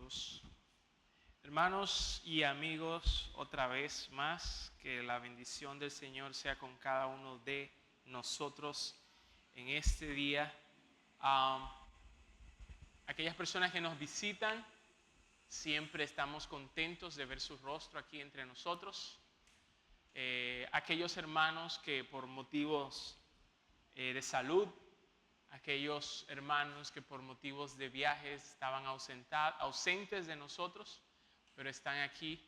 todos. Hermanos y amigos, otra vez más, que la bendición del Señor sea con cada uno de nosotros en este día. Aquellas personas que nos visitan, siempre estamos contentos de ver su rostro aquí entre nosotros. Aquellos hermanos que por motivos de salud, aquellos hermanos que por motivos de viajes estaban ausentes de nosotros, pero están aquí,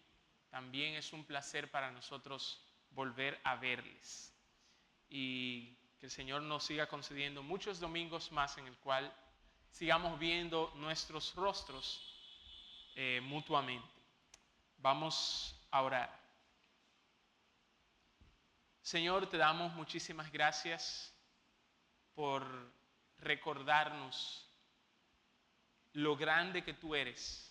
también es un placer para nosotros volver a verles. Y que el Señor nos siga concediendo muchos domingos más en el cual sigamos viendo nuestros rostros mutuamente. Vamos a orar. Señor, te damos muchísimas gracias por recordarnos lo grande que tú eres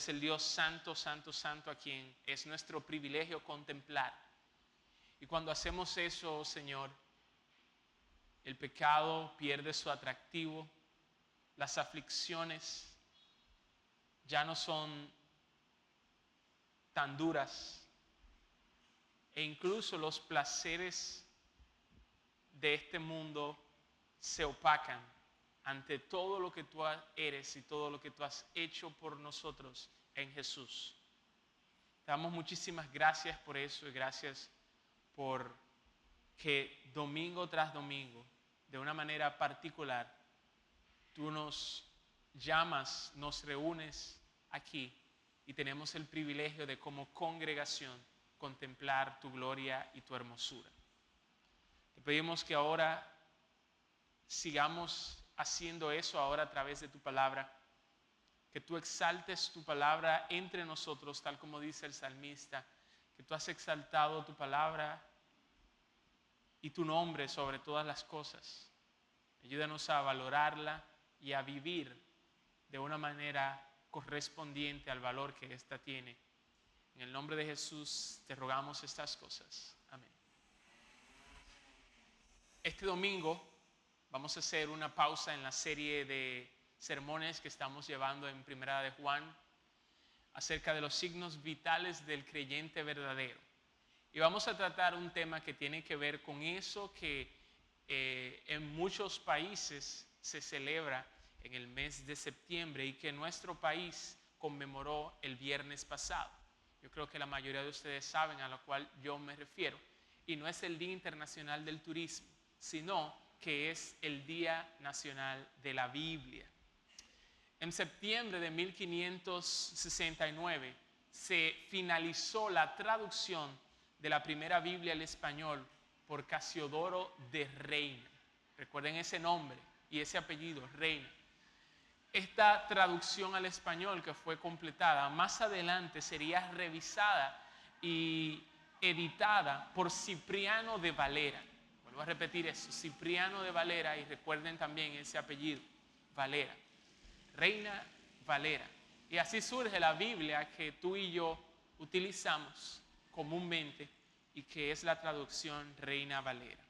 el Dios santo, santo, santo, a quien es nuestro privilegio contemplar. Y cuando hacemos eso, Señor, el pecado pierde su atractivo, las aflicciones ya no son tan duras, e incluso los placeres de este mundo se opacan ante todo lo que tú eres y todo lo que tú has hecho por nosotros en Jesús. Te damos muchísimas gracias por eso y gracias por que domingo tras domingo, de una manera particular, tú nos llamas, nos reúnes aquí y tenemos el privilegio de como congregación contemplar tu gloria y tu hermosura. Te pedimos que ahora sigamos haciendo eso ahora a través de tu palabra, que tú exaltes tu palabra entre nosotros, tal como dice el salmista, que tú has exaltado tu palabra y tu nombre sobre todas las cosas. Ayúdanos a valorarla y a vivir de una manera correspondiente al valor que ésta tiene. En el nombre de Jesús te rogamos estas cosas. Amén. Este domingo vamos a hacer una pausa en la serie de sermones que estamos llevando en Primera de Juan acerca de los signos vitales del creyente verdadero. Y vamos a tratar un tema que tiene que ver con eso que en muchos países se celebra en el mes de septiembre y que nuestro país conmemoró el viernes pasado. Yo creo que la mayoría de ustedes saben a lo cual yo me refiero. Y no es el Día Internacional del Turismo, sino que es el Día Nacional de la Biblia. En septiembre de 1569 se finalizó la traducción de la primera Biblia al español por Casiodoro de Reina. Recuerden ese nombre y ese apellido, Reina. Esta traducción al español que fue completada, más adelante sería revisada y editada por Cipriano de Valera. Vuelvo a repetir eso, Cipriano de Valera, y recuerden también ese apellido, Valera, Reina Valera. Y así surge la Biblia que tú y yo utilizamos comúnmente y que es la traducción Reina Valera.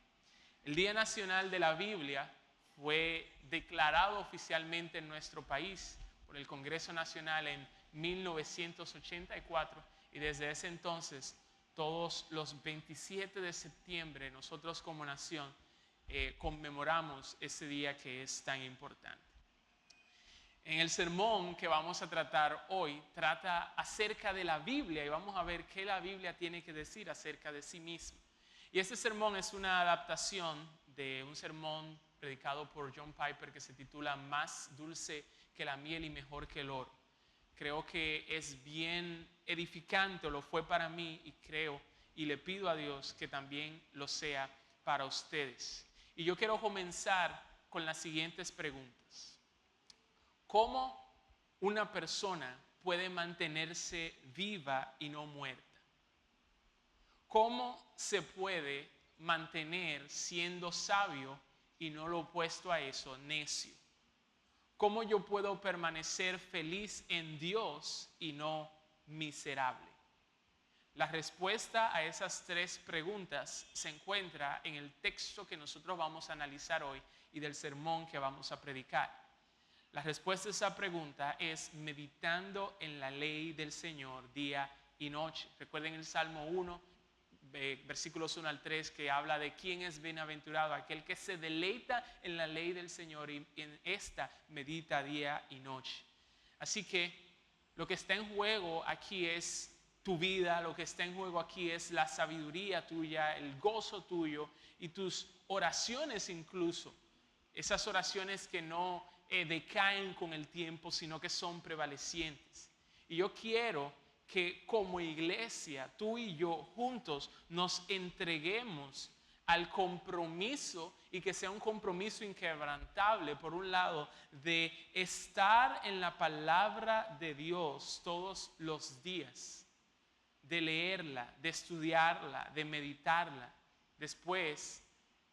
El Día Nacional de la Biblia fue declarado oficialmente en nuestro país por el Congreso Nacional en 1984 y desde ese entonces todos los 27 de septiembre nosotros como nación conmemoramos ese día que es tan importante. En el sermón que vamos a tratar hoy trata acerca de la Biblia y vamos a ver qué la Biblia tiene que decir acerca de sí misma. Y este sermón es una adaptación de un sermón predicado por John Piper que se titula Más dulce que la miel y mejor que el oro. Creo que es bien edificante, o lo fue para mí, y creo y le pido a Dios que también lo sea para ustedes. Y yo quiero comenzar con las siguientes preguntas. ¿Cómo una persona puede mantenerse viva y no muerta? ¿Cómo se puede mantener siendo sabio y no lo opuesto a eso, necio? ¿Cómo yo puedo permanecer feliz en Dios y no miserable? La respuesta a esas tres preguntas se encuentra en el texto que nosotros vamos a analizar hoy y del sermón que vamos a predicar. La respuesta a esa pregunta es meditando en la ley del Señor día y noche. Recuerden el Salmo 1, versículos 1 al 3, que habla de quién es bienaventurado, aquel que se deleita en la ley del Señor y en esta medita día y noche. Así que lo que está en juego aquí es tu vida, lo que está en juego aquí es la sabiduría tuya, el gozo tuyo y tus oraciones incluso. Esas oraciones que no decaen con el tiempo, sino que son prevalecientes. Y yo quiero que como iglesia, tú y yo juntos nos entreguemos al compromiso y que sea un compromiso inquebrantable, por un lado, de estar en la palabra de Dios todos los días, de leerla, de estudiarla, de meditarla, después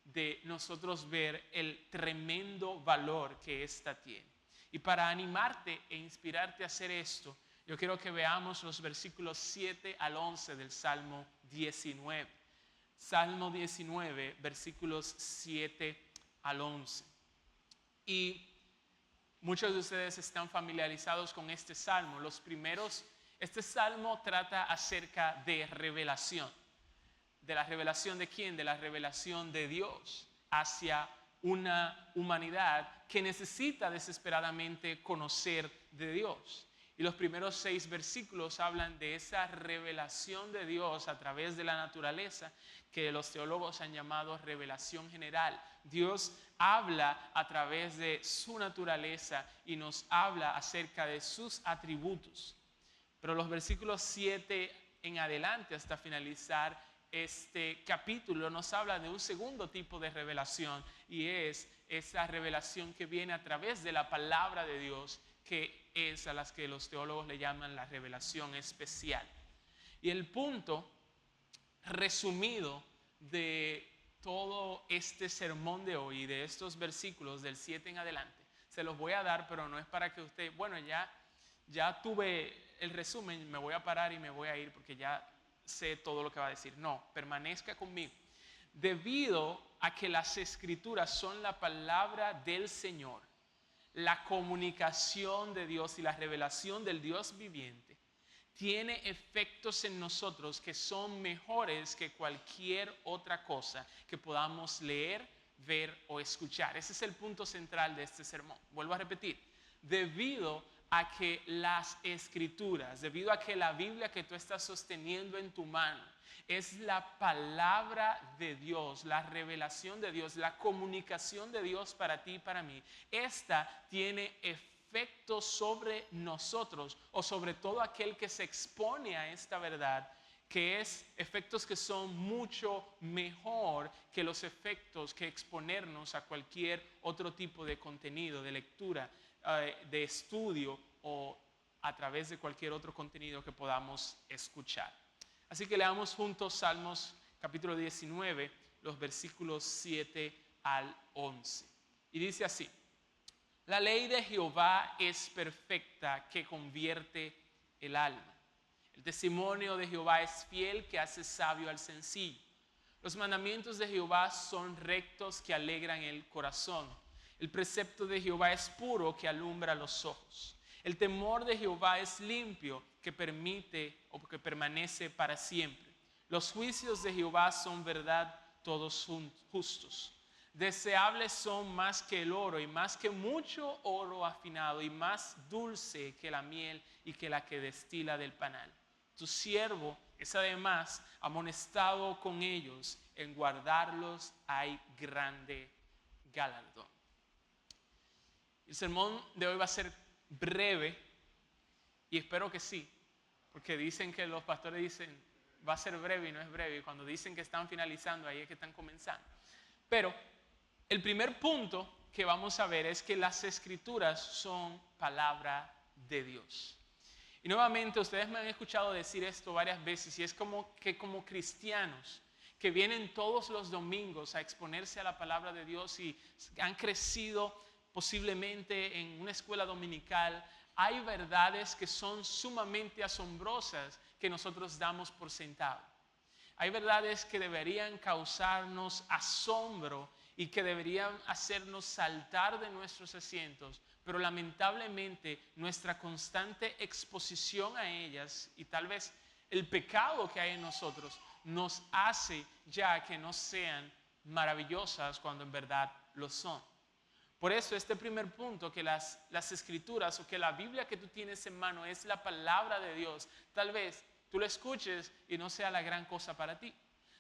de nosotros ver el tremendo valor que ésta tiene. Y para animarte e inspirarte a hacer esto, yo quiero que veamos los versículos 7 al 11 del Salmo 19. Salmo 19, versículos 7 al 11. Y muchos de ustedes están familiarizados con este salmo. Este salmo trata acerca de revelación. ¿De la revelación de quién? De la revelación de Dios hacia una humanidad que necesita desesperadamente conocer de Dios. Y los primeros 6 versículos hablan de esa revelación de Dios a través de la naturaleza que los teólogos han llamado revelación general. Dios habla a través de su naturaleza y nos habla acerca de sus atributos. Pero los versículos 7 en adelante hasta finalizar este capítulo nos habla de un segundo tipo de revelación y es esa revelación que viene a través de la palabra de Dios, que es a las que los teólogos le llaman la revelación especial. Y el punto resumido de todo este sermón de hoy y de estos versículos del 7 en adelante, se los voy a dar, pero no es para que usted, bueno, ya tuve el resumen, me voy a parar y me voy a ir porque ya sé todo lo que va a decir. No, permanezca conmigo. Debido a que las escrituras son la palabra del Señor, la comunicación de Dios y la revelación del Dios viviente, tiene efectos en nosotros que son mejores que cualquier otra cosa que podamos leer, ver o escuchar. Ese es el punto central de este sermón. Vuelvo a repetir. Debido a que las escrituras, debido a que la Biblia que tú estás sosteniendo en tu mano es la palabra de Dios, la revelación de Dios, la comunicación de Dios para ti y para mí, esta tiene efectos sobre nosotros o sobre todo aquel que se expone a esta verdad, que es efectos que son mucho mejor que los efectos que exponernos a cualquier otro tipo de contenido, de lectura, de estudio o a través de cualquier otro contenido que podamos escuchar. Así que leamos juntos Salmos capítulo 19, los versículos 7 al 11. Y dice así: la ley de Jehová es perfecta, que convierte el alma. El testimonio de Jehová es fiel, que hace sabio al sencillo. Los mandamientos de Jehová son rectos, que alegran el corazón. El precepto de Jehová es puro, que alumbra los ojos. El temor de Jehová es limpio, que permite o que permanece para siempre. Los juicios de Jehová son verdad, todos justos. Deseables son más que el oro y más que mucho oro afinado y más dulce que la miel y que la que destila del panal. Tu siervo es además amonestado con ellos, en guardarlos hay grande galardón. El sermón de hoy va a ser breve y espero que sí, porque dicen que los pastores dicen va a ser breve y no es breve, y cuando dicen que están finalizando ahí es que están comenzando. Pero el primer punto que vamos a ver es que las escrituras son palabra de Dios. Y nuevamente ustedes me han escuchado decir esto varias veces y es como que como cristianos que vienen todos los domingos a exponerse a la palabra de Dios y han crecido posiblemente en una escuela dominical, hay verdades que son sumamente asombrosas que nosotros damos por sentado. Hay verdades que deberían causarnos asombro y que deberían hacernos saltar de nuestros asientos pero lamentablemente nuestra constante exposición a ellas y tal vez el pecado que hay en nosotros nos hace ya que no sean maravillosas cuando en verdad lo son. Por eso este primer punto, que las escrituras o que la Biblia que tú tienes en mano es la palabra de Dios, tal vez tú lo escuches y no sea la gran cosa para ti.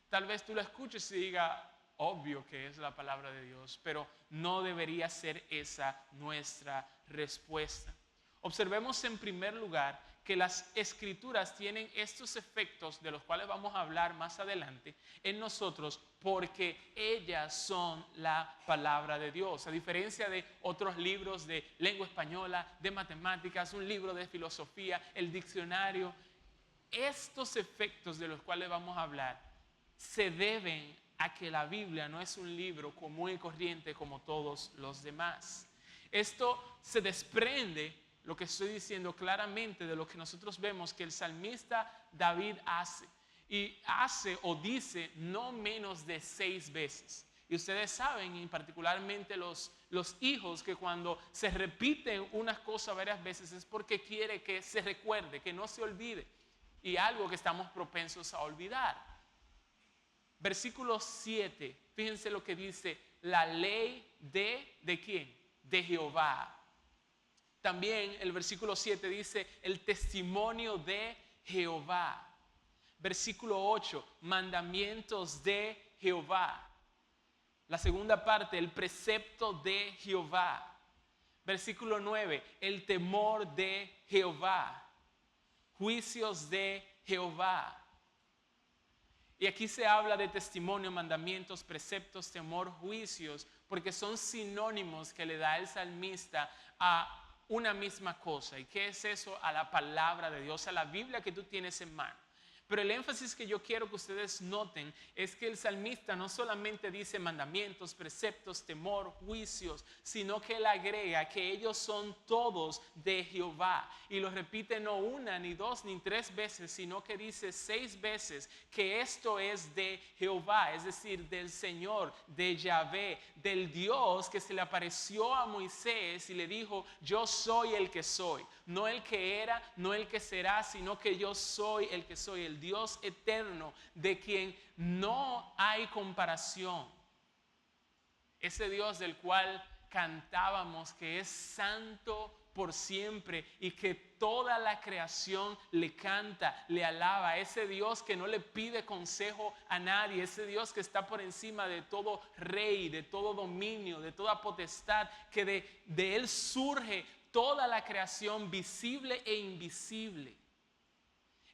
Tal vez tú lo escuches y diga, obvio que es la palabra de Dios, pero no debería ser esa nuestra respuesta. Observemos en primer lugar que las escrituras tienen estos efectos de los cuales vamos a hablar más adelante en nosotros porque ellas son la palabra de Dios. A diferencia de otros libros de lengua española, de matemáticas, un libro de filosofía, el diccionario, estos efectos de los cuales vamos a hablar se deben a que la Biblia no es un libro común y corriente como todos los demás. Esto se desprende, lo que estoy diciendo claramente, de lo que nosotros vemos que el salmista David hace. Y hace o dice no menos de 6 veces. Y ustedes saben, y particularmente los hijos, que cuando se repiten unas cosas varias veces es porque quiere que se recuerde, que no se olvide. Y algo que estamos propensos a olvidar. Versículo 7, fíjense lo que dice, la ley ¿de quién? De Jehová. También el versículo 7 dice, el testimonio de Jehová. Versículo 8, mandamientos de Jehová. La segunda parte, el precepto de Jehová. Versículo 9, el temor de Jehová. Juicios de Jehová. Y aquí se habla de testimonio, mandamientos, preceptos, temor, juicios, porque son sinónimos que le da el salmista a una misma cosa. ¿Y qué es eso? A la palabra de Dios, a la Biblia que tú tienes en mano. Pero el énfasis que yo quiero que ustedes noten es que el salmista no solamente dice mandamientos, preceptos, temor, juicios, sino que él agrega que ellos son todos de Jehová. Y lo repite no una, ni dos, ni 3 veces, sino que dice 6 veces que esto es de Jehová, es decir, del Señor, de Yahvé, del Dios que se le apareció a Moisés y le dijo, yo soy el que soy. No el que era, no el que será, sino que yo soy el que soy, el Dios eterno, de quien no hay comparación. Ese Dios del cual cantábamos que es santo por siempre y que toda la creación le canta, le alaba. Ese Dios que no le pide consejo a nadie, ese Dios que está por encima de todo rey, de todo dominio, de toda potestad, que de él surge toda la creación visible e invisible.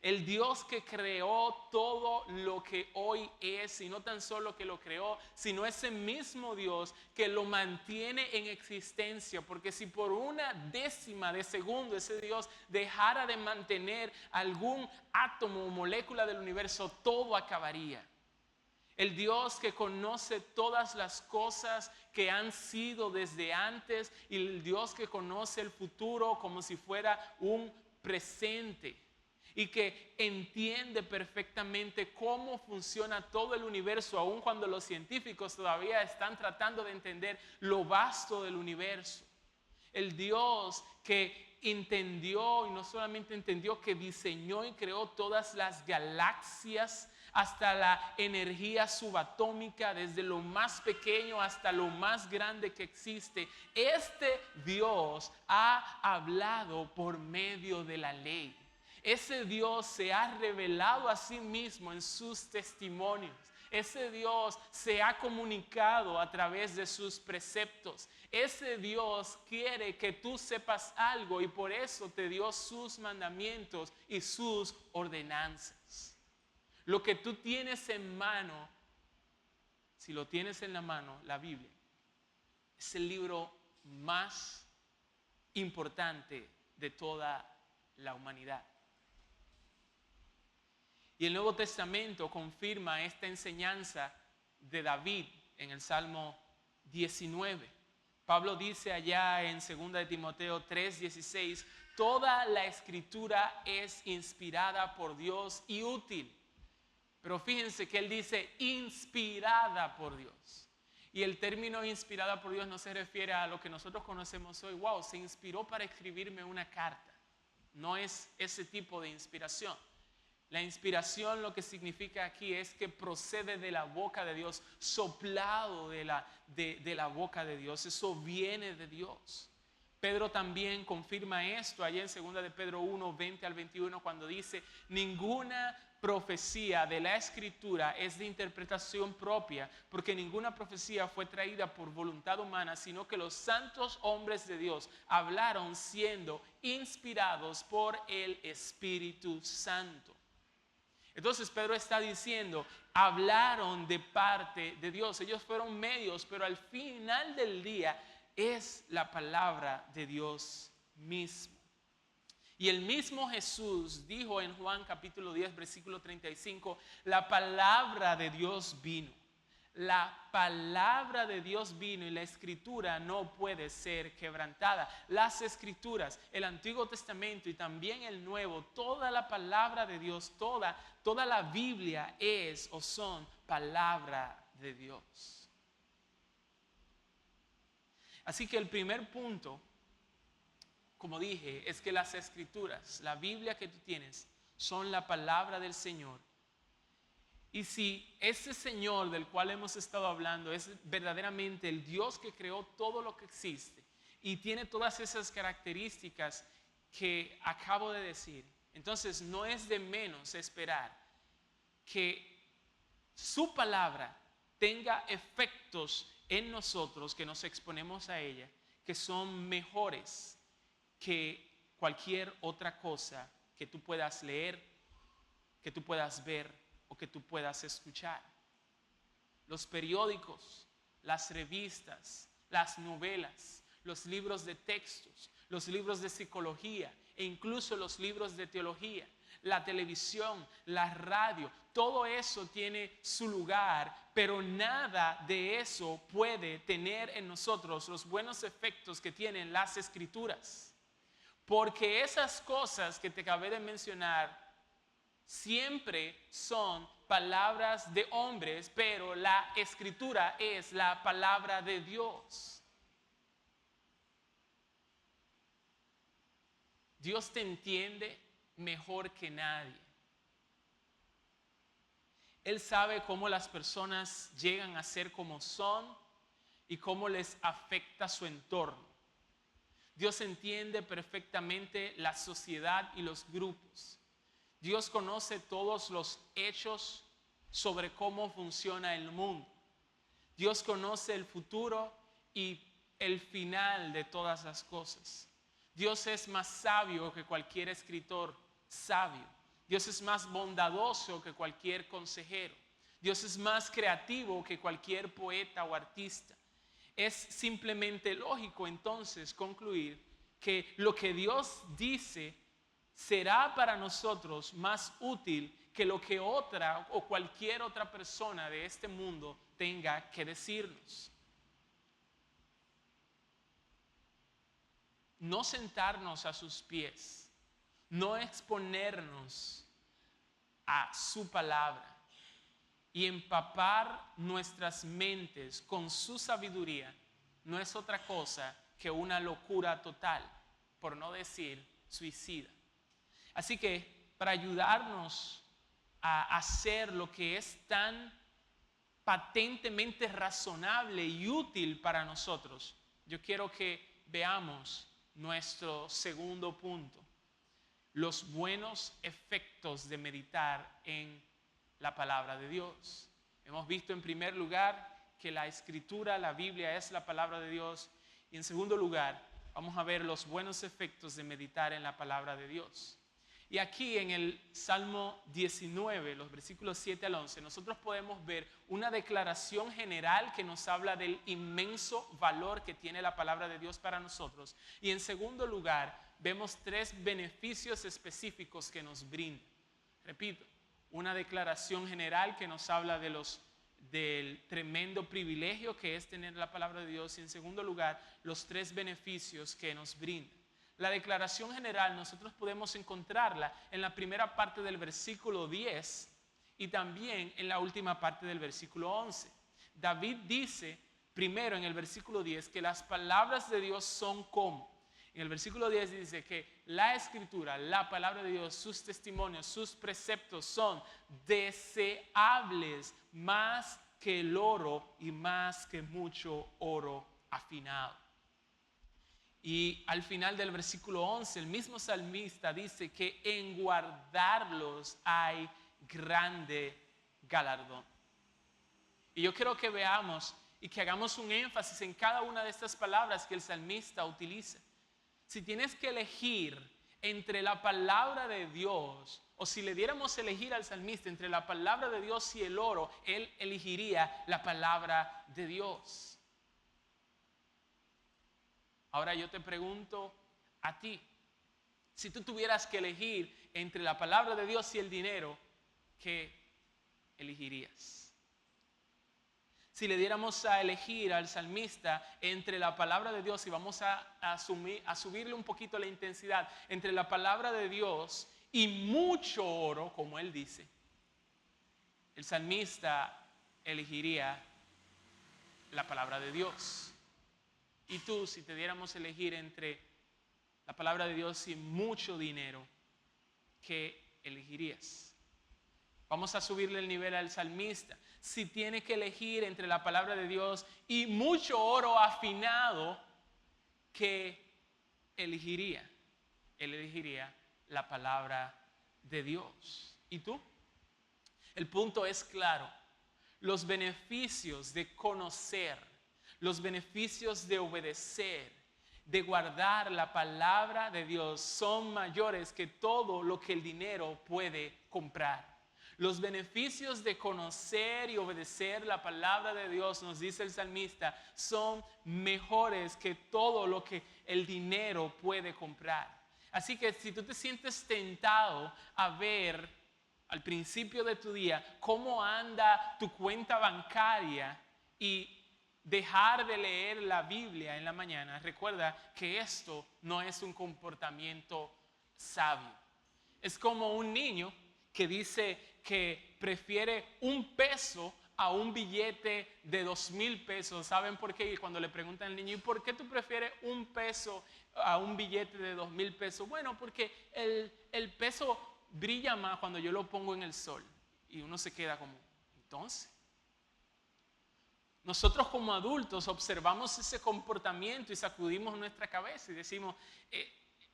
El Dios que creó todo lo que hoy es, y no tan solo que lo creó, sino ese mismo Dios que lo mantiene en existencia, porque si por una décima de segundo ese Dios dejara de mantener algún átomo o molécula del universo, todo acabaría. El Dios que conoce todas las cosas que han sido desde antes y el Dios que conoce el futuro como si fuera un presente y que entiende perfectamente cómo funciona todo el universo, aun cuando los científicos todavía están tratando de entender lo vasto del universo. El Dios que entendió, y no solamente entendió, que diseñó y creó todas las galaxias hasta la energía subatómica, desde lo más pequeño hasta lo más grande que existe. Este Dios ha hablado por medio de la ley. Ese Dios se ha revelado a sí mismo en sus testimonios. Ese Dios se ha comunicado a través de sus preceptos. Ese Dios quiere que tú sepas algo y por eso te dio sus mandamientos y sus ordenanzas. Lo que tú tienes en mano, si lo tienes en la mano, la Biblia, es el libro más importante de toda la humanidad. Y el Nuevo Testamento confirma esta enseñanza de David en el Salmo 19. Pablo dice allá en 2 de Timoteo 3:16, toda la escritura es inspirada por Dios y útil. Pero fíjense que él dice inspirada por Dios. Y el término inspirada por Dios no se refiere a lo que nosotros conocemos hoy. Wow, se inspiró para escribirme una carta. No es ese tipo de inspiración. La inspiración lo que significa aquí es que procede de la boca de Dios, soplado de la boca de Dios. Eso viene de Dios. Pedro también confirma esto allá en 2 de Pedro 1, 20 al 21, cuando dice: ninguna profecía de la Escritura es de interpretación propia, porque ninguna profecía fue traída por voluntad humana, sino que los santos hombres de Dios hablaron siendo inspirados por el Espíritu Santo. Entonces Pedro está diciendo, hablaron de parte de Dios. Ellos fueron medios, pero al final del día es la palabra de Dios mismo. Y el mismo Jesús dijo en Juan capítulo 10, versículo 35, la palabra de Dios vino. La palabra de Dios vino y la escritura no puede ser quebrantada. Las escrituras, el Antiguo Testamento y también el Nuevo, toda la palabra de Dios, toda la Biblia es o son palabra de Dios. Así que el primer punto, como dije, es que las escrituras, la Biblia que tú tienes, son la palabra del Señor. Y si ese Señor del cual hemos estado hablando es verdaderamente el Dios que creó todo lo que existe y tiene todas esas características que acabo de decir, entonces no es de menos esperar que su palabra tenga efectos en nosotros que nos exponemos a ella, que son mejores que cualquier otra cosa que tú puedas leer, que tú puedas ver o que tú puedas escuchar. Los periódicos, las revistas, las novelas, los libros de textos, los libros de psicología e incluso los libros de teología, la televisión, la radio, todo eso tiene su lugar, pero nada de eso puede tener en nosotros los buenos efectos que tienen las escrituras. Porque esas cosas que te acabé de mencionar siempre son palabras de hombres, pero la escritura es la palabra de Dios. Dios te entiende mejor que nadie. Él sabe cómo las personas llegan a ser como son y cómo les afecta su entorno. Dios entiende perfectamente la sociedad y los grupos. Dios conoce todos los hechos sobre cómo funciona el mundo. Dios conoce el futuro y el final de todas las cosas. Dios es más sabio que cualquier escritor sabio. Dios es más bondadoso que cualquier consejero. Dios es más creativo que cualquier poeta o artista. Es simplemente lógico entonces concluir que lo que Dios dice será para nosotros más útil que lo que otra o cualquier otra persona de este mundo tenga que decirnos. No sentarnos a sus pies, no exponernos a su palabra y empapar nuestras mentes con su sabiduría no es otra cosa que una locura total, por no decir suicida. Así que para ayudarnos a hacer lo que es tan patentemente razonable y útil para nosotros, yo quiero que veamos nuestro segundo punto: los buenos efectos de meditar en la palabra de Dios. Hemos visto en primer lugar que la escritura, la Biblia, es la palabra de Dios, y en segundo lugar vamos a ver los buenos efectos de meditar en la palabra de Dios. Y aquí en el Salmo 19, los versículos 7 al 11, nosotros podemos ver una declaración general que nos habla del inmenso valor que tiene la palabra de Dios para nosotros. Y en segundo lugar, vemos tres beneficios específicos que nos brinda. Repito, una declaración general que nos habla del tremendo privilegio que es tener la palabra de Dios. Y en segundo lugar, los tres beneficios que nos brinda. La declaración general nosotros podemos encontrarla en la primera parte del versículo 10 y también en la última parte del versículo 11. David dice Primero, en el versículo 10, que las palabras de Dios son como. En el versículo 10 dice que la escritura, la palabra de Dios, sus testimonios, sus preceptos son deseables más que el oro y más que mucho oro afinado. Y al final del versículo 11, el mismo salmista dice que en guardarlos hay grande galardón. Y yo quiero que veamos y que hagamos un énfasis en cada una de estas palabras que el salmista utiliza. Si tienes que elegir entre la palabra de Dios, o si le diéramos elegir al salmista entre la palabra de Dios y el oro, él elegiría la palabra de Dios. Ahora yo te pregunto a ti, si tú tuvieras que elegir entre la palabra de Dios y el dinero, ¿qué elegirías? Si le diéramos a elegir al salmista entre la palabra de Dios, y vamos a subirle un poquito la intensidad, entre la palabra de Dios y mucho oro, como él dice, el salmista elegiría la palabra de Dios. Y tú, si te diéramos elegir entre la palabra de Dios y mucho dinero, ¿qué elegirías? Vamos a subirle el nivel al salmista. Si tiene que elegir entre la palabra de Dios y mucho oro afinado, ¿qué elegiría? Él elegiría la palabra de Dios. ¿Y tú? El punto es claro. Los beneficios de conocer, los beneficios de obedecer, de guardar la palabra de Dios son mayores que todo lo que el dinero puede comprar. Los beneficios de conocer y obedecer la palabra de Dios, nos dice el salmista, son mejores que todo lo que el dinero puede comprar. Así que si tú te sientes tentado a ver al principio de tu día cómo anda tu cuenta bancaria y dejar de leer la Biblia en la mañana, recuerda que esto no es un comportamiento sabio. Es como un niño que dice que prefiere un peso a un billete de 2,000 pesos. ¿Saben por qué? Y cuando le preguntan al niño, ¿y por qué tú prefieres un peso a un billete de 2,000 pesos? Bueno, porque el peso brilla más cuando yo lo pongo en el sol. Y uno se queda como, entonces. Nosotros como adultos observamos ese comportamiento y sacudimos nuestra cabeza y decimos,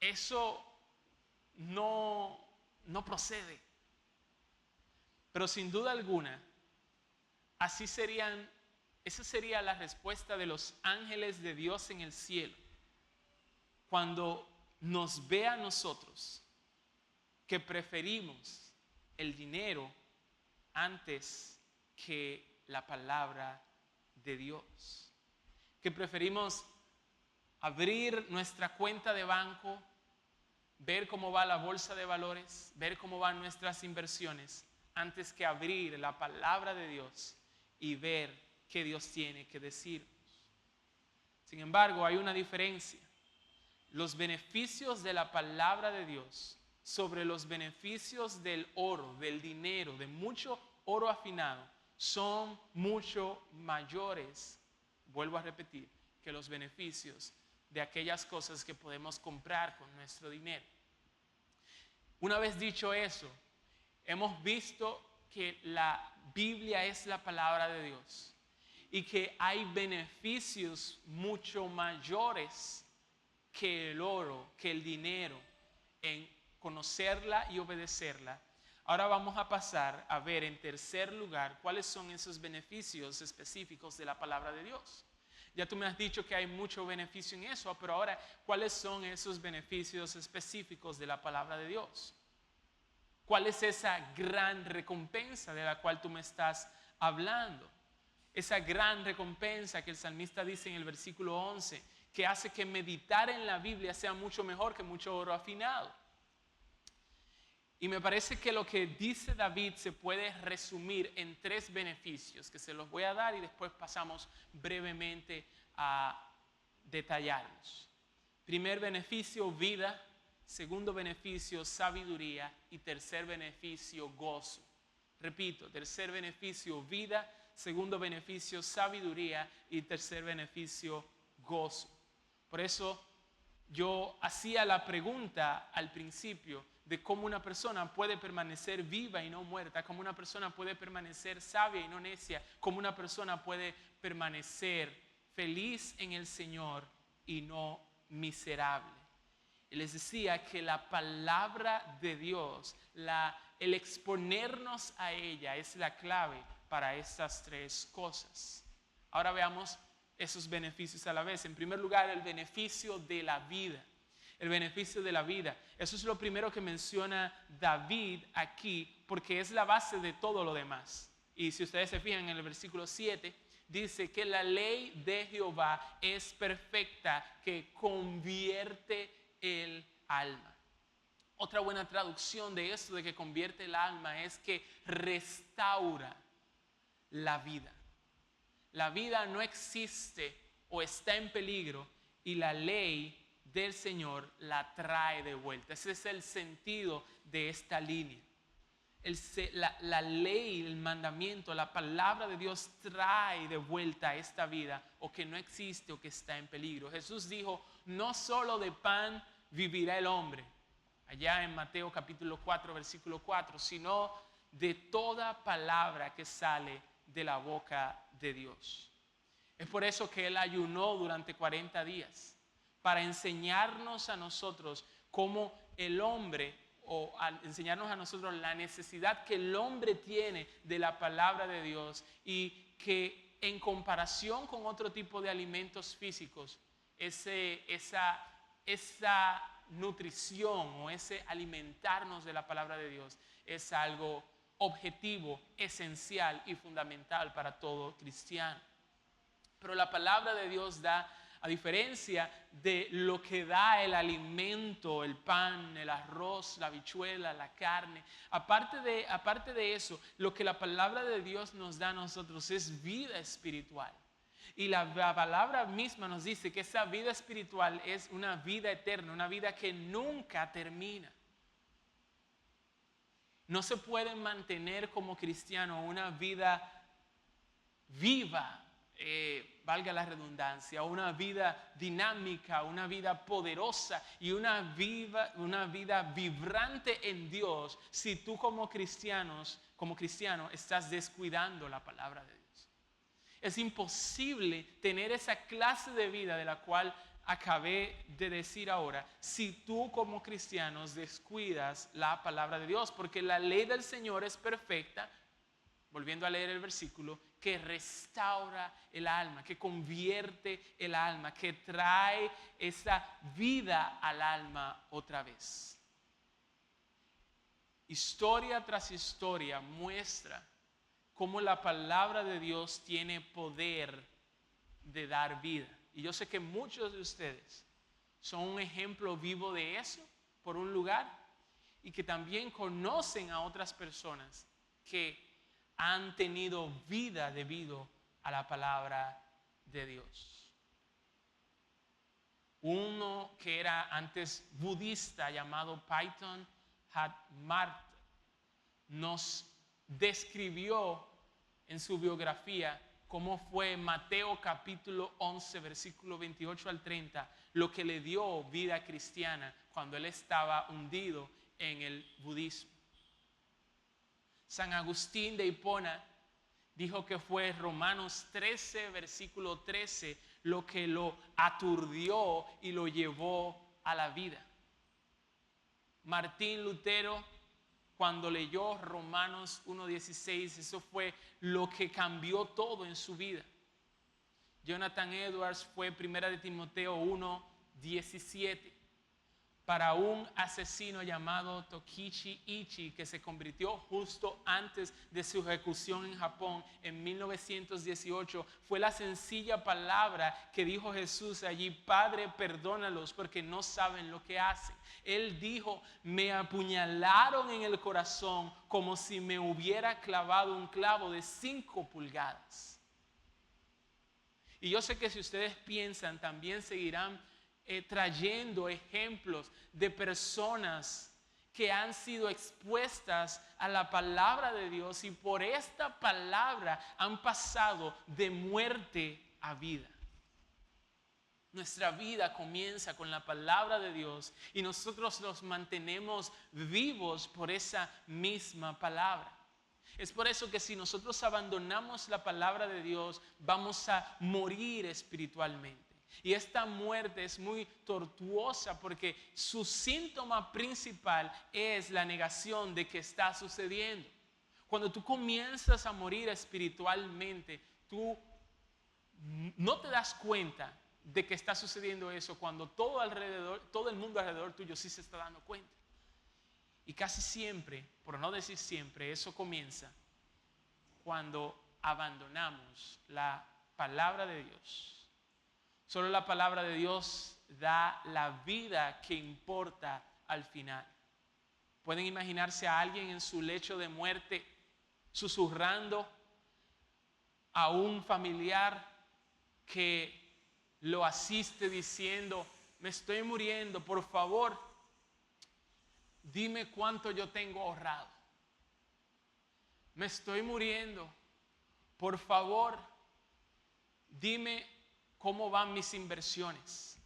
eso no procede. Pero sin duda alguna, esa sería la respuesta de los ángeles de Dios en el cielo. Cuando nos ve a nosotros, que preferimos el dinero antes que la palabra de Dios, que preferimos abrir nuestra cuenta de banco, ver cómo va la bolsa de valores, ver cómo van nuestras inversiones, antes que abrir la palabra de Dios y ver qué Dios tiene que decirnos. Sin embargo, hay una diferencia. Los beneficios de la palabra de Dios sobre los beneficios del oro, del dinero, de mucho oro afinado, son mucho mayores, vuelvo a repetir, que los beneficios de aquellas cosas que podemos comprar con nuestro dinero. Una vez dicho eso, hemos visto que la Biblia es la palabra de Dios y que hay beneficios mucho mayores que el oro, que el dinero, en conocerla y obedecerla. Ahora vamos a pasar a ver en tercer lugar cuáles son esos beneficios específicos de la palabra de Dios. Ya tú me has dicho que hay mucho beneficio en eso, pero ahora, ¿cuáles son esos beneficios específicos de la palabra de Dios? ¿Cuál es esa gran recompensa de la cual tú me estás hablando? Esa gran recompensa que el salmista dice en el versículo 11, que hace que meditar en la Biblia sea mucho mejor que mucho oro afinado. Y me parece que lo que dice David se puede resumir en 3 beneficios que se los voy a dar y después pasamos brevemente a detallarlos. Primer beneficio, vida. Segundo beneficio, sabiduría. Y tercer beneficio, gozo. Repito, tercer beneficio, vida. segundo beneficio, sabiduría y tercer beneficio, gozo. Por eso yo hacía la pregunta al principio de cómo una persona puede permanecer viva y no muerta, cómo una persona puede permanecer sabia y no necia, cómo una persona puede permanecer feliz en el Señor y no miserable. Y les decía que la palabra de Dios, el exponernos a ella es la clave para estas tres cosas. Ahora veamos esos beneficios a la vez. En primer lugar, el beneficio de la vida. El beneficio de la vida. Eso es lo primero que menciona David aquí, porque es la base de todo lo demás. Y si ustedes se fijan en el versículo 7, dice que la ley de Jehová es perfecta, que convierte el alma. Otra buena traducción de esto de que convierte el alma es que restaura la vida. La vida no existe o está en peligro y la ley del Señor la trae de vuelta. Ese es el sentido de esta línea. La ley, el mandamiento, la palabra de Dios trae de vuelta esta vida o que no existe o que está en peligro. Jesús dijo, no solo de pan vivirá el hombre, allá en Mateo capítulo 4, versículo 4, sino de toda palabra que sale de la boca de Dios. Es por eso que Él ayunó durante 40 días, para enseñarnos a nosotros cómo el hombre, o al enseñarnos a nosotros la necesidad que el hombre tiene de la palabra de Dios y que en comparación con otro tipo de alimentos físicos, esa nutrición o ese alimentarnos de la palabra de Dios es algo objetivo, esencial y fundamental para todo cristiano. Pero la palabra de Dios da, a diferencia de lo que da el alimento, el pan, el arroz, la habichuela, la carne, aparte de eso, lo que la palabra de Dios nos da a nosotros es vida espiritual. Y la palabra misma nos dice que esa vida espiritual es una vida eterna, una vida que nunca termina. No se puede mantener como cristiano una vida viva, valga la redundancia, una vida dinámica, una vida poderosa y una vida vibrante en Dios si tú como cristiano estás descuidando la palabra de Dios. Es imposible tener esa clase de vida de la cual acabé de decir ahora si tú como cristianos descuidas la palabra de Dios, porque la ley del Señor es perfecta, volviendo a leer el versículo, que restaura el alma, que convierte el alma, que trae esa vida al alma otra vez. Historia tras historia muestra cómo la palabra de Dios tiene poder de dar vida. Y yo sé que muchos de ustedes son un ejemplo vivo de eso, por un lugar, y que también conocen a otras personas que han tenido vida debido a la palabra de Dios. Uno que era antes budista llamado Payton Hatmart nos describió en su biografía cómo fue Mateo capítulo 11 versículo 28 al 30 lo que le dio vida cristiana cuando él estaba hundido en el budismo. San Agustín de Hipona dijo que fue Romanos 13 versículo 13 lo que lo aturdió y lo llevó a la vida. Martín Lutero, cuando leyó Romanos 1:16, eso fue lo que cambió todo en su vida. Jonathan Edwards fue 1 de Timoteo 1:17. Para un asesino llamado Tokichi Ichi, que se convirtió justo antes de su ejecución en Japón en 1918, fue la sencilla palabra que dijo Jesús allí: Padre, perdónalos porque no saben lo que hacen. Él dijo: me apuñalaron en el corazón como si me hubiera clavado un clavo de 5 pulgadas. Y yo sé que si ustedes piensan, también seguirán trayendo ejemplos de personas que han sido expuestas a la palabra de Dios y por esta palabra han pasado de muerte a vida. Nuestra vida comienza con la palabra de Dios y nosotros los mantenemos vivos por esa misma palabra. Es por eso que si nosotros abandonamos la palabra de Dios, vamos a morir espiritualmente. Y esta muerte es muy tortuosa porque su síntoma principal es la negación de que está sucediendo. Cuando tú comienzas a morir espiritualmente, tú no te das cuenta de que está sucediendo eso cuando todo el mundo alrededor tuyo sí se está dando cuenta. Y casi siempre, por no decir siempre, eso comienza cuando abandonamos la palabra de Dios. Solo la palabra de Dios da la vida que importa al final. Pueden imaginarse a alguien en su lecho de muerte susurrando a un familiar que lo asiste diciendo: me estoy muriendo, por favor, dime cuánto yo tengo ahorrado. Me estoy muriendo, por favor, dime cómo van mis inversiones.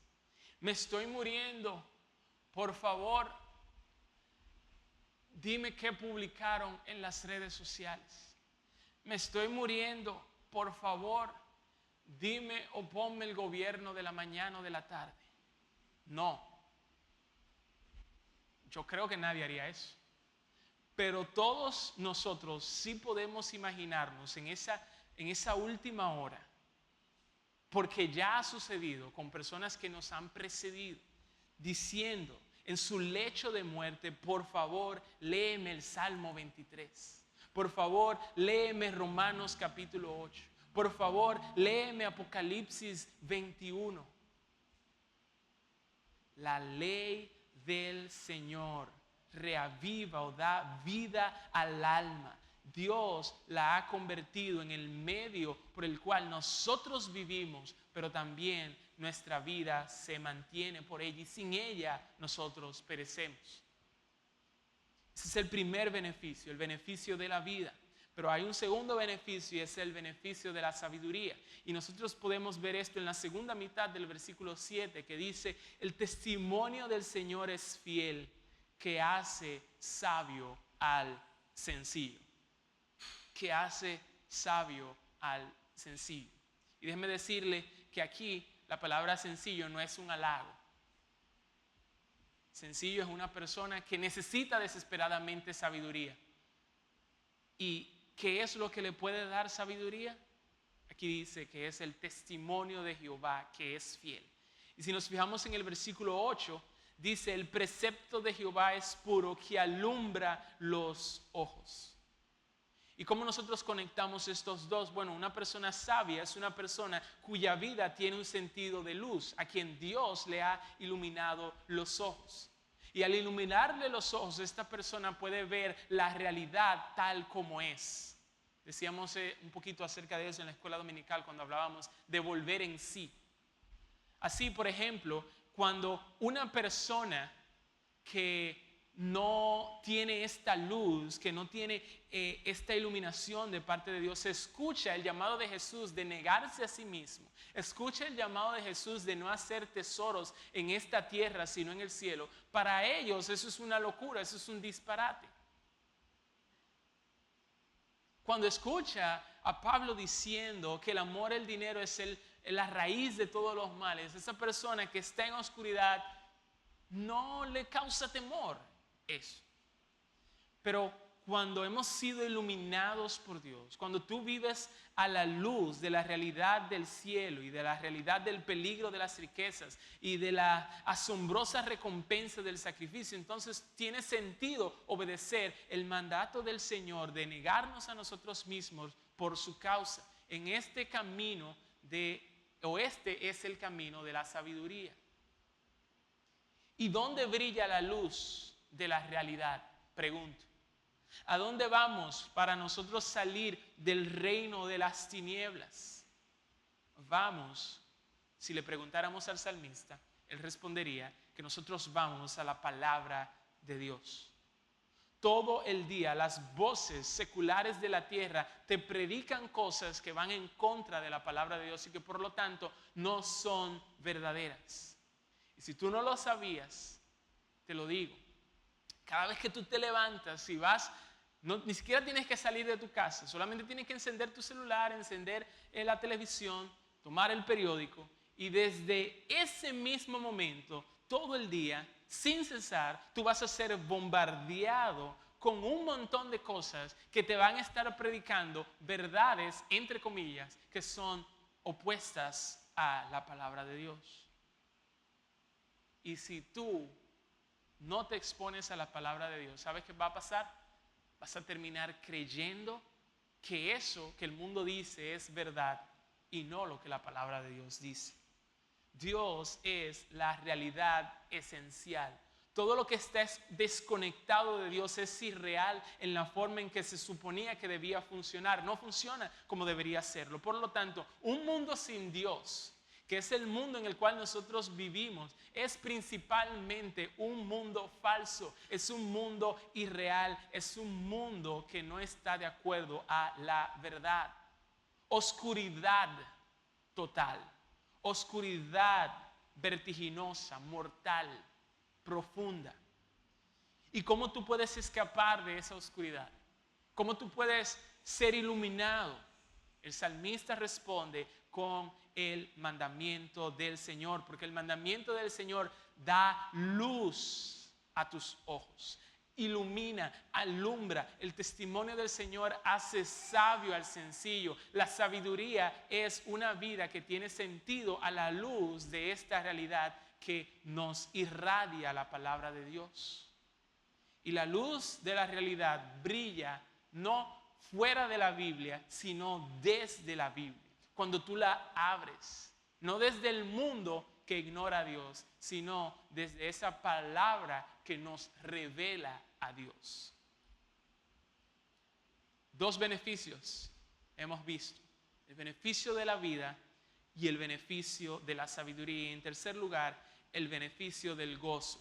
Me estoy muriendo, por favor, dime qué publicaron en las redes sociales. Me estoy muriendo, por favor, dime o ponme el gobierno de la mañana o de la tarde. No. Yo creo que nadie haría eso. Pero todos nosotros sí podemos imaginarnos en esa última hora, porque ya ha sucedido con personas que nos han precedido, diciendo en su lecho de muerte: por favor, léeme el Salmo 23. Por favor, léeme Romanos capítulo 8. Por favor, léeme Apocalipsis 21. La ley del Señor reaviva o da vida al alma. Dios la ha convertido en el medio por el cual nosotros vivimos, pero también nuestra vida se mantiene por ella y sin ella nosotros perecemos. Ese es el primer beneficio, el beneficio de la vida. Pero hay un segundo beneficio y es el beneficio de la sabiduría. Y nosotros podemos ver esto en la segunda mitad del versículo 7, que dice: el testimonio del Señor es fiel, que hace sabio al sencillo. Que hace sabio al sencillo. Y déjeme decirle que aquí la palabra sencillo no es un halago. Sencillo es una persona que necesita desesperadamente sabiduría. ¿Y qué es lo que le puede dar sabiduría? Aquí dice que es el testimonio de Jehová, que es fiel. Y si nos fijamos en el versículo 8, dice: el precepto de Jehová es puro, que alumbra los ojos. ¿Y cómo nosotros conectamos estos dos? Bueno, una persona sabia es una persona cuya vida tiene un sentido de luz, a quien Dios le ha iluminado los ojos. Y al iluminarle los ojos, esta persona puede ver la realidad tal como es. Decíamos un poquito acerca de eso en la escuela dominical cuando hablábamos de volver en sí. Así, por ejemplo, cuando una persona que no tiene esta luz, que no tiene esta iluminación de parte de Dios, escucha el llamado de Jesús de negarse a sí mismo, escucha el llamado de Jesús de no hacer tesoros en esta tierra sino en el cielo. Para ellos eso es una locura, eso es un disparate. Cuando escucha a Pablo diciendo que el amor al dinero es la raíz de todos los males, esa persona que está en oscuridad no le causa temor eso. Pero cuando hemos sido iluminados por Dios, cuando tú vives a la luz de la realidad del cielo y de la realidad del peligro de las riquezas y de la asombrosa recompensa del sacrificio, entonces tiene sentido obedecer el mandato del Señor de negarnos a nosotros mismos por su causa. En este camino este es el camino de la sabiduría. ¿Y dónde brilla la luz de la realidad? Pregunto. ¿A dónde vamos para nosotros salir del reino de las tinieblas? Vamos, si le preguntáramos al salmista, él respondería que nosotros vamos a la palabra de Dios. todo el día las voces seculares de la tierra te predican cosas que van en contra de la palabra de Dios y que por lo tanto no son verdaderas. Y si tú no lo sabías, te lo digo, cada vez que tú te levantas y vas, ni siquiera tienes que salir de tu casa, solamente tienes que encender tu celular, encender la televisión, tomar el periódico y desde ese mismo momento, todo el día, sin cesar, tú vas a ser bombardeado con un montón de cosas que te van a estar predicando verdades, entre comillas, que son opuestas a la palabra de Dios. Y si tú no te expones a la palabra de Dios, ¿sabes qué va a pasar? Vas a terminar creyendo que eso que el mundo dice es verdad y no lo que la palabra de Dios dice. Dios es la realidad esencial. Todo lo que está desconectado de Dios es irreal en la forma en que se suponía que debía funcionar. No funciona como debería hacerlo. Por lo tanto, un mundo sin Dios, que es el mundo en el cual nosotros vivimos, es principalmente un mundo falso, es un mundo irreal, es un mundo que no está de acuerdo a la verdad. Oscuridad total, oscuridad vertiginosa, mortal, profunda. ¿Y cómo tú puedes escapar de esa oscuridad? ¿Cómo tú puedes ser iluminado? El salmista responde con el mandamiento del Señor, porque el mandamiento del Señor da luz a tus ojos, ilumina, alumbra. El testimonio del Señor hace sabio al sencillo. La sabiduría es una vida que tiene sentido a la luz de esta realidad que nos irradia la palabra de Dios. Y la luz de la realidad brilla no fuera de la Biblia, sino desde la Biblia. Cuando tú la abres, no desde el mundo que ignora a Dios, sino desde esa palabra que nos revela a Dios. Dos beneficios hemos visto: el beneficio de la vida y el beneficio de la sabiduría. Y en tercer lugar, el beneficio del gozo.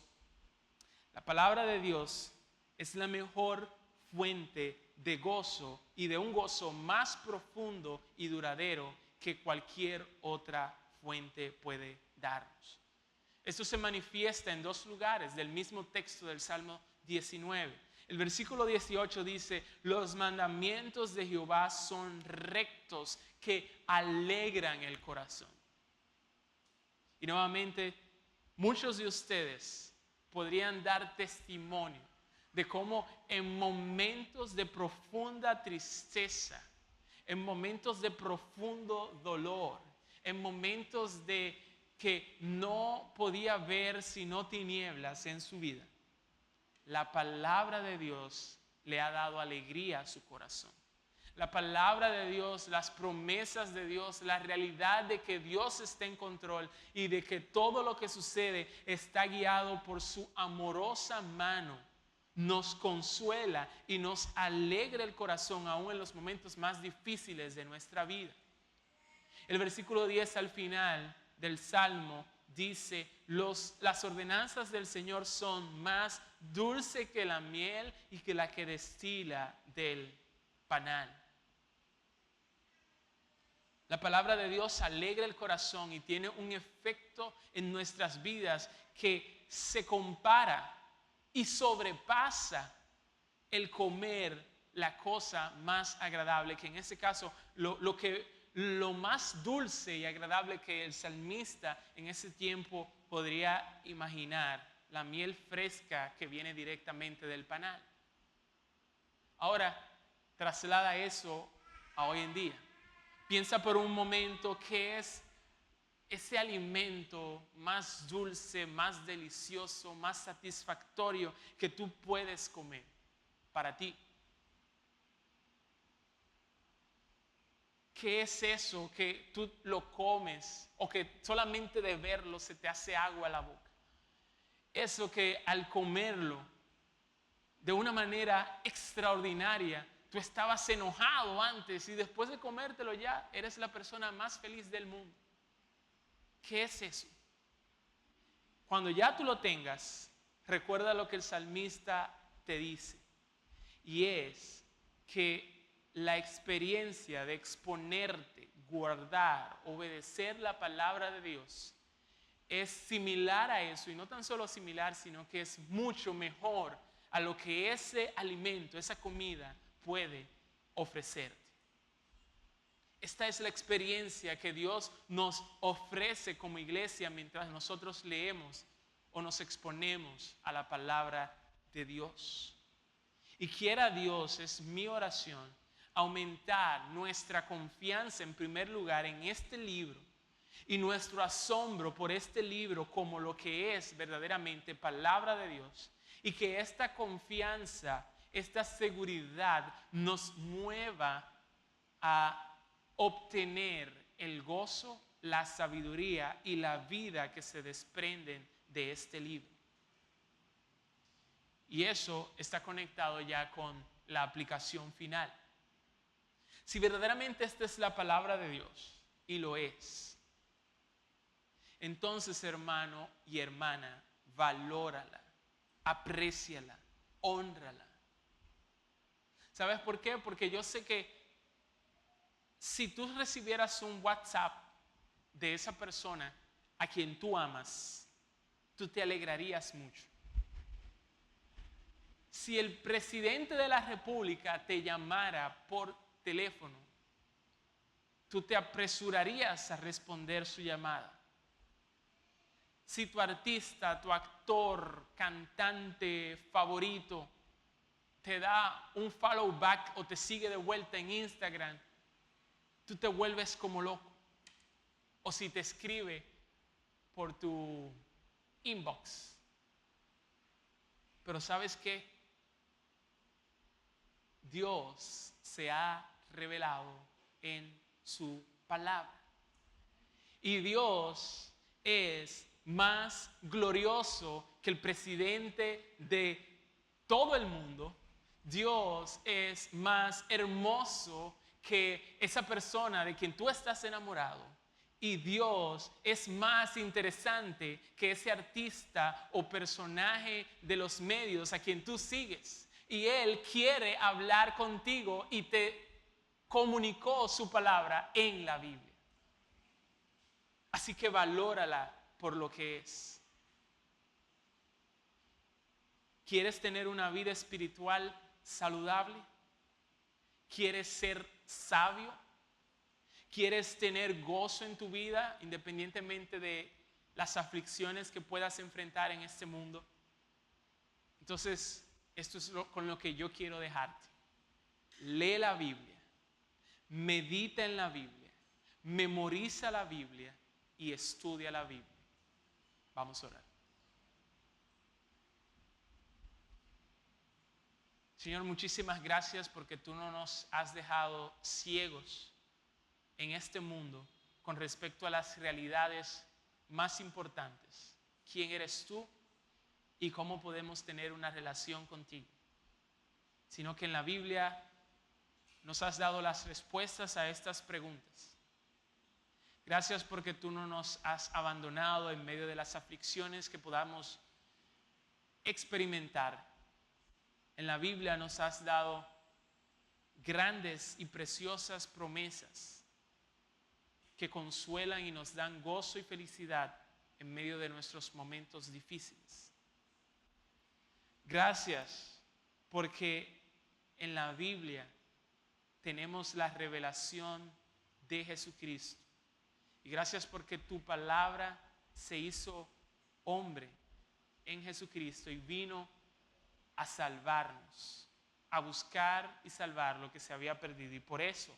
La palabra de Dios es la mejor fuente de gozo y de un gozo más profundo y duradero que cualquier otra fuente puede darnos. Esto se manifiesta en dos lugares del mismo texto del Salmo 19. El versículo 18 dice: los mandamientos de Jehová son rectos, que alegran el corazón. Y nuevamente, muchos de ustedes podrían dar testimonio de cómo en momentos de profunda tristeza, en momentos de profundo dolor, en momentos de que no podía ver sino tinieblas en su vida, la palabra de Dios le ha dado alegría a su corazón. La palabra de Dios, las promesas de Dios, la realidad de que Dios está en control y de que todo lo que sucede está guiado por su amorosa mano, nos consuela y nos alegra el corazón aún en los momentos más difíciles de nuestra vida. El versículo 10 al final del Salmo dice: las ordenanzas del Señor son más dulce que la miel y que la que destila del panal. La palabra de Dios alegra el corazón y tiene un efecto en nuestras vidas que se compara y sobrepasa el comer la cosa más agradable, que en este caso lo más dulce y agradable que el salmista en ese tiempo podría imaginar: la miel fresca que viene directamente del panal. Ahora, traslada eso a hoy en día. Piensa por un momento qué es ese alimento más dulce, más delicioso, más satisfactorio que tú puedes comer para ti. ¿Qué es eso que tú lo comes o que solamente de verlo se te hace agua a la boca? Eso que al comerlo de una manera extraordinaria, tú estabas enojado antes y después de comértelo ya eres la persona más feliz del mundo. ¿Qué es eso? Cuando ya tú lo tengas, recuerda lo que el salmista te dice: Y es que la experiencia de exponerte, guardar, obedecer la palabra de Dios es similar a eso, y no tan solo similar, sino que es mucho mejor a lo que ese alimento, esa comida puede ofrecerte. Esta es la experiencia que Dios nos ofrece como iglesia mientras nosotros leemos o nos exponemos a la palabra de Dios. Y quiera Dios, es mi oración, aumentar nuestra confianza en primer lugar en este libro y nuestro asombro por este libro como lo que es verdaderamente palabra de Dios, y que esta confianza, esta seguridad nos mueva a obtener el gozo, la sabiduría y la vida que se desprenden de este libro. Y eso está conectado ya con la aplicación final. Si verdaderamente esta es la palabra de Dios, y lo es, entonces, hermano y hermana, valórala, apréciala, hónrala. ¿Sabes por qué? Porque yo sé que si tú recibieras un WhatsApp de esa persona a quien tú amas, tú te alegrarías mucho. Si el presidente de la República te llamara por teléfono, tú te apresurarías a responder su llamada. Si tu artista, tu actor, cantante favorito te da un follow back o te sigue de vuelta en Instagram, tú te vuelves como loco. O si te escribe por tu inbox. Pero ¿sabes qué? Dios se ha revelado en su palabra. Y Dios es más glorioso que el presidente de todo el mundo. Dios es más hermoso que esa persona de quien tú estás enamorado. Y Dios es más interesante que ese artista o personaje de los medios a quien tú sigues. Y Él quiere hablar contigo y te comunicó su palabra en la Biblia. Así que valórala por lo que es. ¿Quieres tener una vida espiritual saludable? ¿Quieres ser sabio? ¿Quieres tener gozo en tu vida independientemente de las aflicciones que puedas enfrentar en este mundo? Entonces, esto es con lo que yo quiero dejarte. Lee la Biblia, medita en la Biblia, memoriza la Biblia y estudia la Biblia. Vamos a orar. Señor, muchísimas gracias porque tú no nos has dejado ciegos en este mundo con respecto a las realidades más importantes. ¿Quién eres tú y cómo podemos tener una relación contigo? Sino que en la Biblia nos has dado las respuestas a estas preguntas. Gracias porque tú no nos has abandonado en medio de las aflicciones que podamos experimentar. En la Biblia nos has dado grandes y preciosas promesas que consuelan y nos dan gozo y felicidad en medio de nuestros momentos difíciles. Gracias porque en la Biblia tenemos la revelación de Jesucristo. Y gracias porque tu palabra se hizo hombre en Jesucristo y vino a salvarnos, a buscar y salvar lo que se había perdido. Y por eso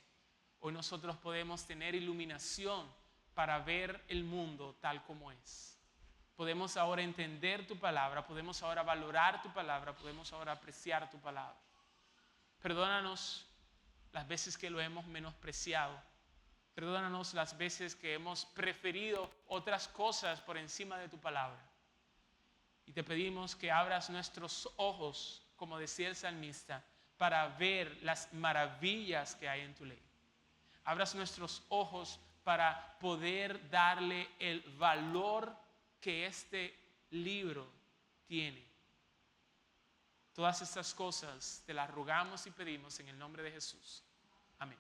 hoy nosotros podemos tener iluminación para ver el mundo tal como es. Podemos ahora entender tu palabra, podemos ahora valorar tu palabra, podemos ahora apreciar tu palabra. Perdónanos las veces que lo hemos menospreciado. Perdónanos las veces que hemos preferido otras cosas por encima de tu palabra. Y te pedimos que abras nuestros ojos, como decía el salmista, para ver las maravillas que hay en tu ley. Abras nuestros ojos para poder darle el valor que este libro tiene. Todas estas cosas te las rogamos y pedimos en el nombre de Jesús. Amén.